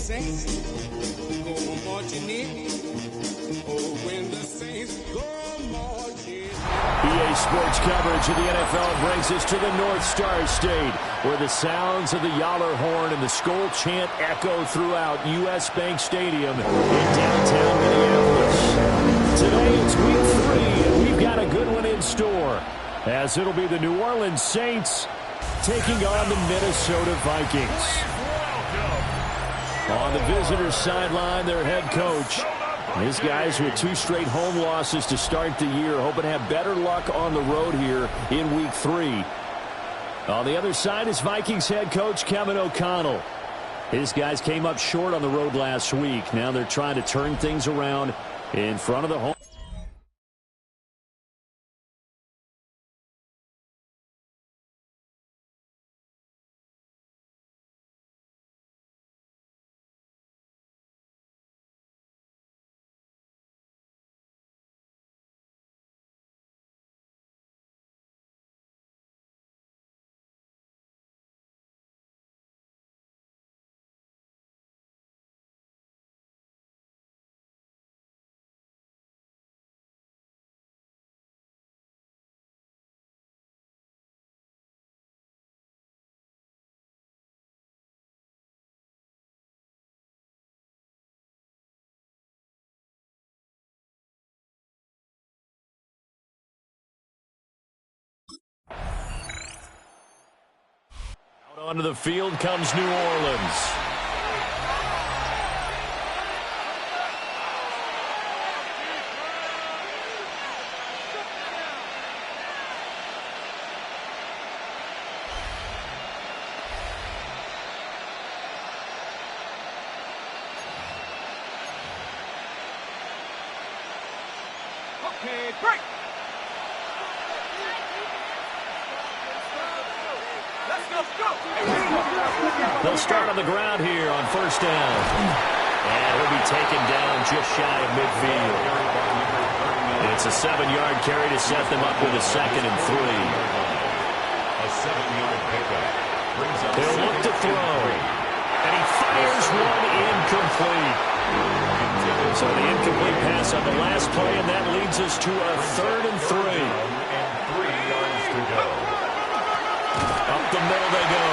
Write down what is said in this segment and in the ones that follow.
saints go marching in. Oh, when the saints go marching in. EA Sports coverage of the NFL brings us to the North Star State, where the sounds of the Yahler horn and the Skol chant echo throughout U.S. Bank Stadium in downtown Minneapolis. Today it's week 3, and we've got a good one in store, as it'll be the New Orleans Saints taking on the Minnesota Vikings. On the visitors' sideline, their head coach. These guys with 2 straight home losses to start the year, hoping to have better luck on the road here in week 3. On the other side is Vikings head coach Kevin O'Connell. His guys came up short on the road last week. Now they're trying to turn things around in front of the home. Out onto the field comes New Orleans. Okay, break. They'll start on the ground here on first down. And he'll be taken down just shy of midfield. It's a 7-yard carry to set them up with a 2nd and 3. A 7-yard pickup. They'll look to throw. And he fires one incomplete. So the incomplete pass on the last play, and that leads us to a 3rd and 3. And 3 yards to go. Up the middle they go.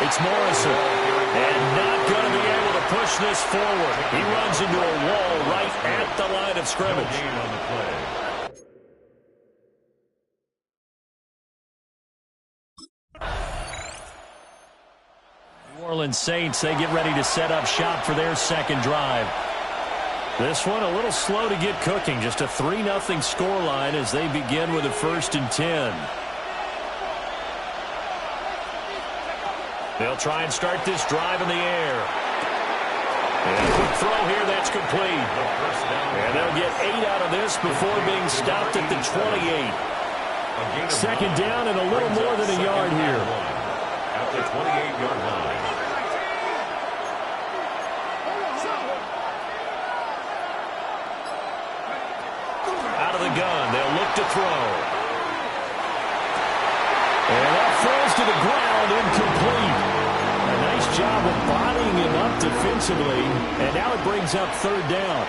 It's Morrison. And not going to be able to push this forward. He runs into a wall right at the line of scrimmage. On the play. New Orleans Saints, they get ready to set up shop for their second drive. This one a little slow to get cooking. Just a 3-0 scoreline as they begin with a 1st and 10. They'll try and start this drive in the air. And a quick throw here, that's complete. And they'll get 8 out of this before being stopped at the 28. 2nd down and a little more than a yard here. At the 28-yard line. Out of the gun, they'll look to throw. And that falls to the ground, incomplete. A nice job of bodying him up defensively, and now it brings up 3rd down.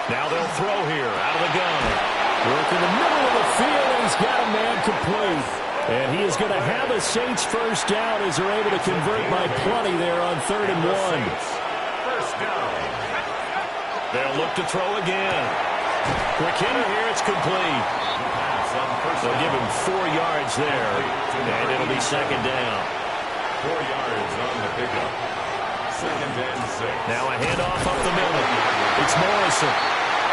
Now they'll throw here, out of the gun. Work in the middle of the field, and he's got a man complete. And he is going to have a Saints 1st down as they're able to convert by plenty there on 3rd and 1. 1st down. They'll look to throw again. Quick hitter here, it's complete. They'll give him 4 yards there, and it'll be 2nd down. 4 yards on the pickup. 2nd and 6. Now a handoff up the middle. It's Morrison.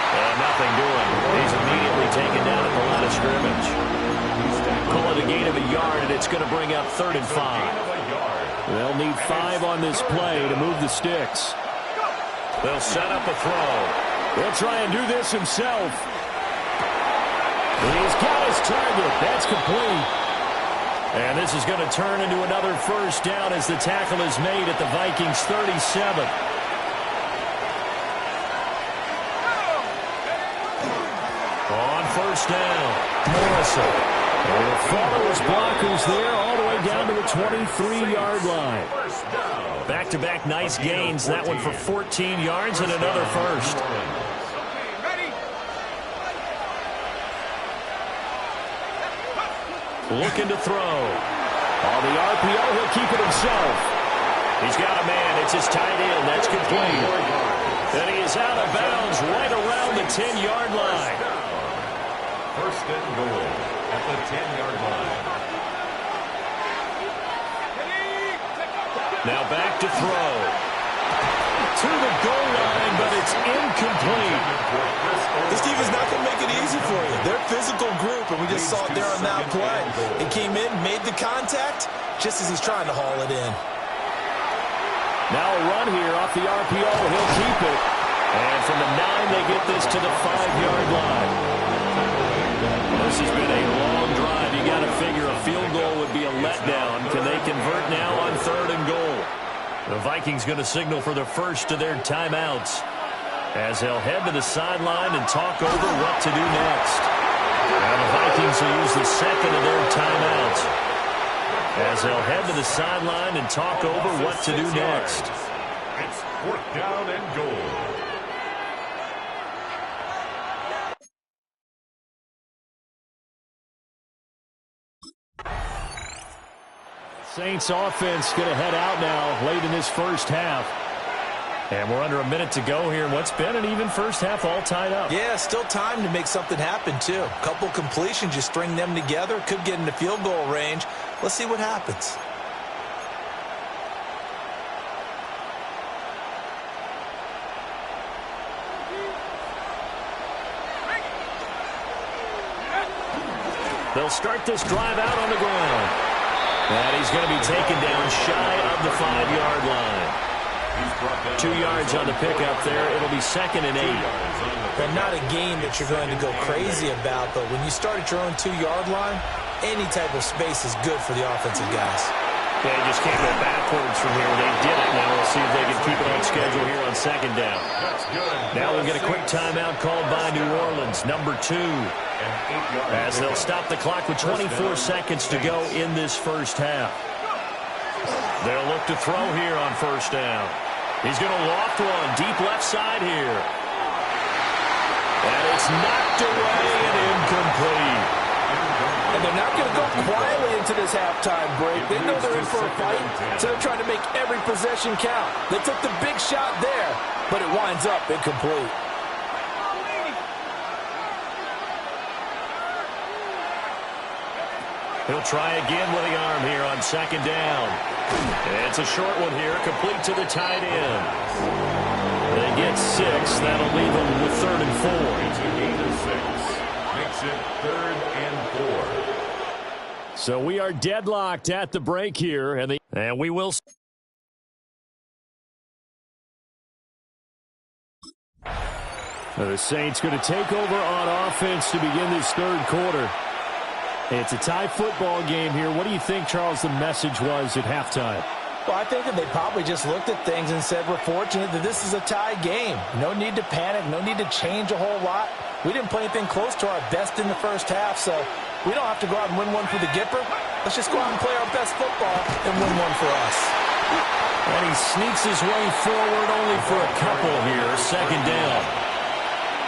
And nothing doing. He's immediately taken down at the line of scrimmage. Call it a gain of a yard, and it's going to bring up 3rd and 5. They'll need 5 on this play to move the sticks. They'll set up a throw. He'll try and do this himself. He's got his target. That's complete. And this is going to turn into another 1st down as the tackle is made at the Vikings 37. On 1st down, Morrison. And will follow his blockers there all the way down to the 23-yard line. Back-to-back nice gains. That one for 14 yards and another first. Looking to throw. On the RPO, he'll keep it himself. He's got a man. It's his tight end. That's complete. And he is out of bounds right around the 10-yard line. First and goal at the 10-yard line. Now back to throw. To the goal line, but it's incomplete. This defense is not going to make it easy for you. They're a physical group, and we just saw it there on that play. It came in, made the contact, just as he's trying to haul it in. Now a run here off the RPO. He'll keep it. And from the 9, they get this to the 5-yard line. This has been a long drive. You got to figure a field goal would be a letdown. Can they convert now on 3rd and goal? The Vikings going to signal for the first of their timeouts as they'll head to the sideline and talk over what to do next. Now the Vikings will use the second of their timeouts as they'll head to the sideline and talk over what to do next. It's 4th down and goal. Saints offense going to head out now late in this first half. And we're under a minute to go here in what's been an even first half, all tied up. Yeah, still time to make something happen, too. A couple completions, you string them together, could get into field goal range. Let's see what happens. They'll start this drive out on the ground. And he's going to be taken down shy of the 5-yard line. 2 yards on the pickup there. It'll be 2nd and 8. And not a game that you're going to go crazy about, but when you start at your own 2-yard line, any type of space is good for the offensive guys. They just can't go backwards from here. They did it. Now we'll see if they can keep it on schedule here on 2nd down. Now we'll get a quick timeout called by New Orleans, number 2. As they'll stop the clock with 24 seconds to go in this first half. They'll look to throw here on 1st down. He's going to loft one deep left side here. And it's knocked away and incomplete. And they're not going to go quietly into this halftime break. They know they're in for a fight, so they're trying to make every possession count. They took the big shot there, but it winds up incomplete. He'll try again with the arm here on 2nd down. It's a short one here, complete to the tight end. They get 6. That'll leave them with 3rd and 4. It's a gain of 6. Makes it 3rd and 4. So we are deadlocked at the break here, and we will. The Saints going to take over on offense to begin this 3rd quarter. It's a tie football game here. What do you think, Charles, the message was at halftime? Well, I think that they probably just looked at things and said, we're fortunate that this is a tie game. No need to panic. No need to change a whole lot. We didn't play anything close to our best in the first half, so we don't have to go out and win one for the Gipper. Let's just go out and play our best football and win one for us. And he sneaks his way forward only for a couple here. 2nd down.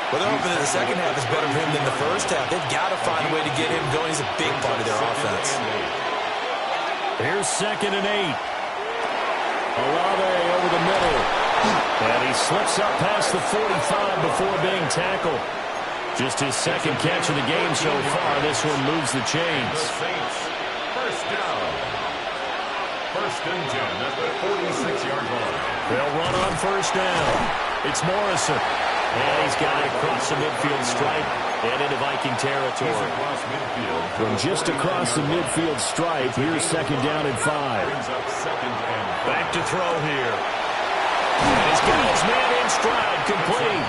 Well, they're hoping that the second half is better for him than the first half. They've got to find a way to get him going. He's a big part of their offense. Here's 2nd and 8. Olave over the middle. And he slips up past the 45 before being tackled. Just his 2nd catch of the game so far. This one moves the chains. First down. 1st and 10 at the 46-yard line. They'll run on 1st down. It's Morrison. And he's got it across the midfield stripe and into Viking territory. From just across the midfield stripe, here's 2nd down and 5. Back to throw here. And he's got his man in stride, complete.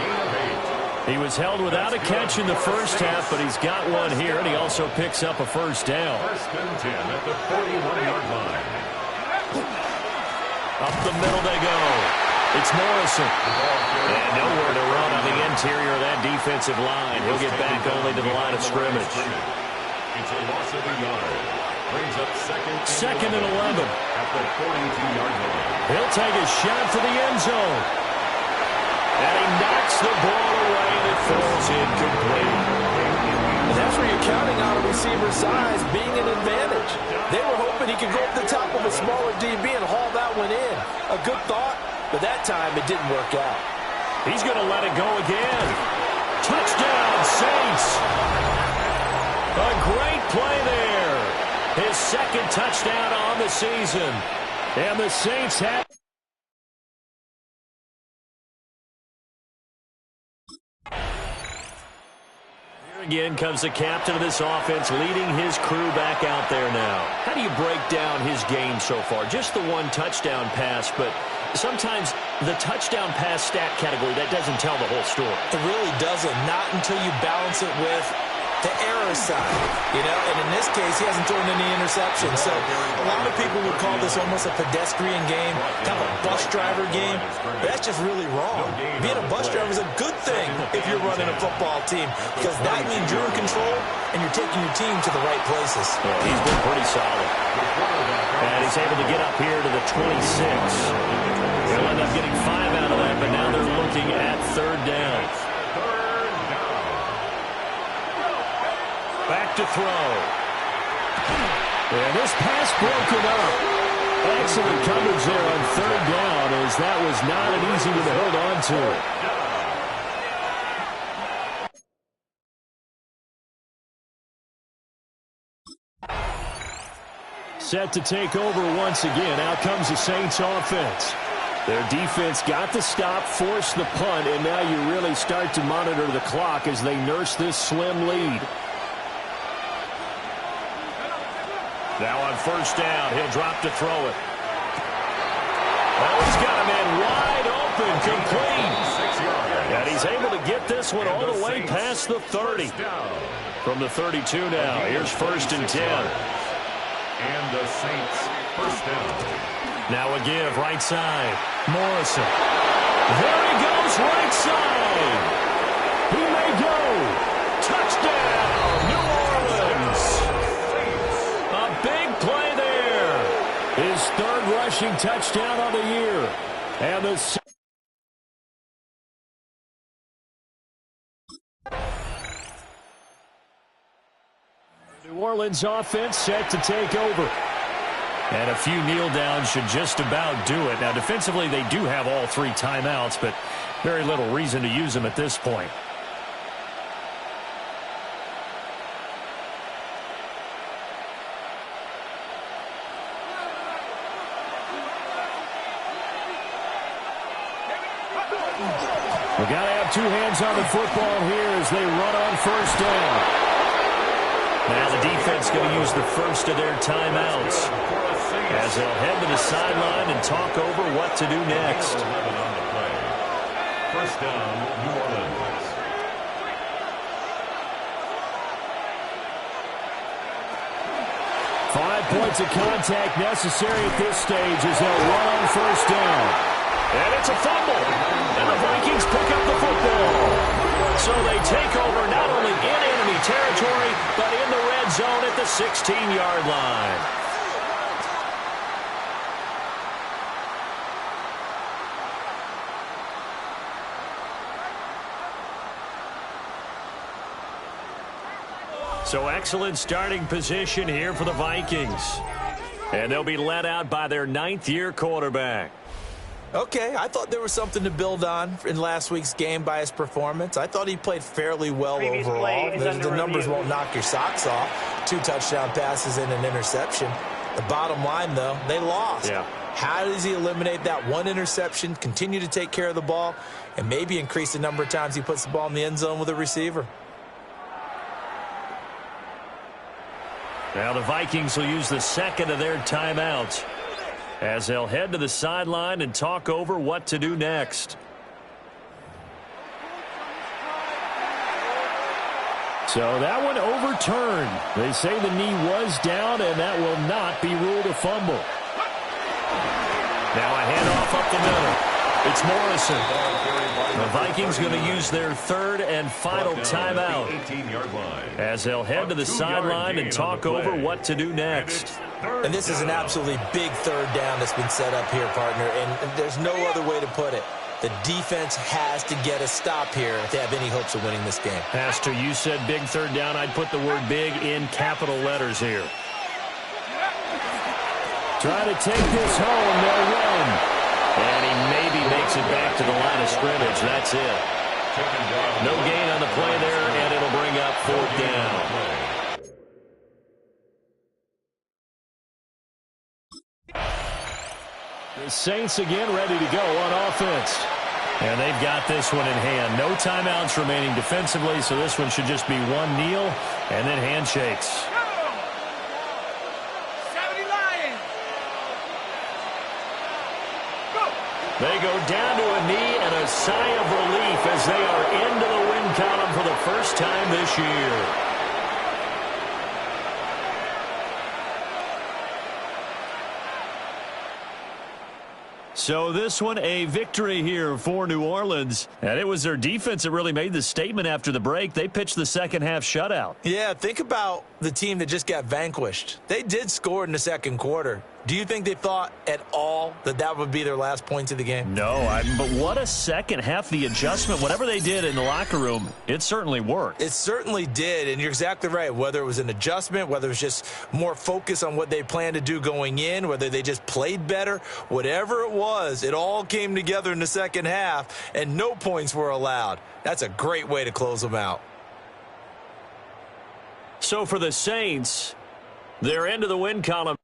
He was held without a catch in the first half, but he's got one here, and he also picks up a 1st down. 1st and 10 at the 41-yard line. Up the middle they go. It's Morrison. And nowhere to run on the interior of that defensive line. He'll get back only to the line of scrimmage. It's a loss of a yard. Brings up second and 11. At the 42-yard line. He'll take a shot for the end zone. And he knocks the ball away and it falls incomplete. And that's where you're counting on a receiver's size being an advantage. They were hoping he could go up the top of a smaller DB and haul that one in. A good thought, but that time it didn't work out. He's going to let it go again. Touchdown, Saints. A great play there. His second touchdown on the season. And the Saints have... Here again comes the captain of this offense leading his crew back out there now. How do you break down his game so far? Just the one touchdown pass, but sometimes the touchdown pass stat category, that doesn't tell the whole story. It really doesn't. Not until you balance it with the error side, you know, and in this case, he hasn't thrown any interceptions. So a lot of people would call this almost a pedestrian game, kind of a bus driver game. But that's just really wrong. Being a bus driver is a good thing if you're running a football team, because that means you're in control and you're taking your team to the right places. Yeah, he's been pretty solid. And he's able to get up here to the 26. They'll end up getting 5 out of that, but now they're looking at third down. Back to throw. And this pass broken up. Excellent coverage there on third down, as that was not an easy one to hold on to. Set to take over once again. Out comes the Saints offense. Their defense got the stop, forced the punt, and now you really start to monitor the clock as they nurse this slim lead. Now on first down, he'll drop to throw it. Oh, he's got a man wide open, complete. And he's able to get this one all the way past the 30. From the 32 now, here's first and 10. And the Saints first down. Now a give, right side. Morrison. There he goes, right side. He may go. Touchdown, New Orleans. A big play there. His third rushing touchdown of the year. And the New Orleans offense set to take over. And a few kneel downs should just about do it. Now, defensively, they do have all 3 timeouts, but very little reason to use them at this point. We got to have 2 hands on the football here as they run on first down. Now the defense going to use the first of their timeouts as they'll head to the sideline and talk over what to do next. First down, New Orleans. Five points of contact necessary at this stage as they'll run on first down. And it's a fumble. And the Vikings pick up the football. So they take over not only in enemy territory, but in the red zone at the 16-yard line. So excellent starting position here for the Vikings. And they'll be led out by their 9th-year quarterback. Okay, I thought there was something to build on in last week's game by his performance. I thought he played fairly well overall. The numbers won't knock your socks off. 2 touchdown passes and an interception. The bottom line, though, they lost. Yeah. How does he eliminate that one interception, continue to take care of the ball, and maybe increase the number of times he puts the ball in the end zone with a receiver? Now the Vikings will use the second of their timeouts as they'll head to the sideline and talk over what to do next. So that one overturned. They say the knee was down, and that will not be ruled a fumble. Now a handoff up the middle. It's Morrison. The Vikings going to use their third and final timeout as they'll head to the sideline and talk over what to do next. And this is an absolutely big third down that's been set up here, partner, and there's no other way to put it. The defense has to get a stop here if they have any hopes of winning this game. Pastor, you said big third down. I'd put the word big in capital letters here. Trying to take this home, they'll win. And he maybe makes it back to the line of scrimmage. That's it. No gain on the play there, and it'll bring up fourth down. The Saints again ready to go on offense. And they've got this one in hand. No timeouts remaining defensively, so this one should just be one kneel and then handshakes. They go down to a knee and a sigh of relief as they are into the win column for the first time this year. So this one, a victory here for New Orleans. And it was their defense that really made the statement after the break. They pitched the second half shutout. Yeah, think about the team that just got vanquished. They did score in the second quarter. Do you think they thought at all that that would be their last points of the game? No, but what a second half. The adjustment, whatever they did in the locker room, it certainly worked. It certainly did, and you're exactly right. Whether it was an adjustment, whether it was just more focus on what they planned to do going in, whether they just played better, whatever it was, it all came together in the second half, and no points were allowed. That's a great way to close them out. So for the Saints, they're into the win column.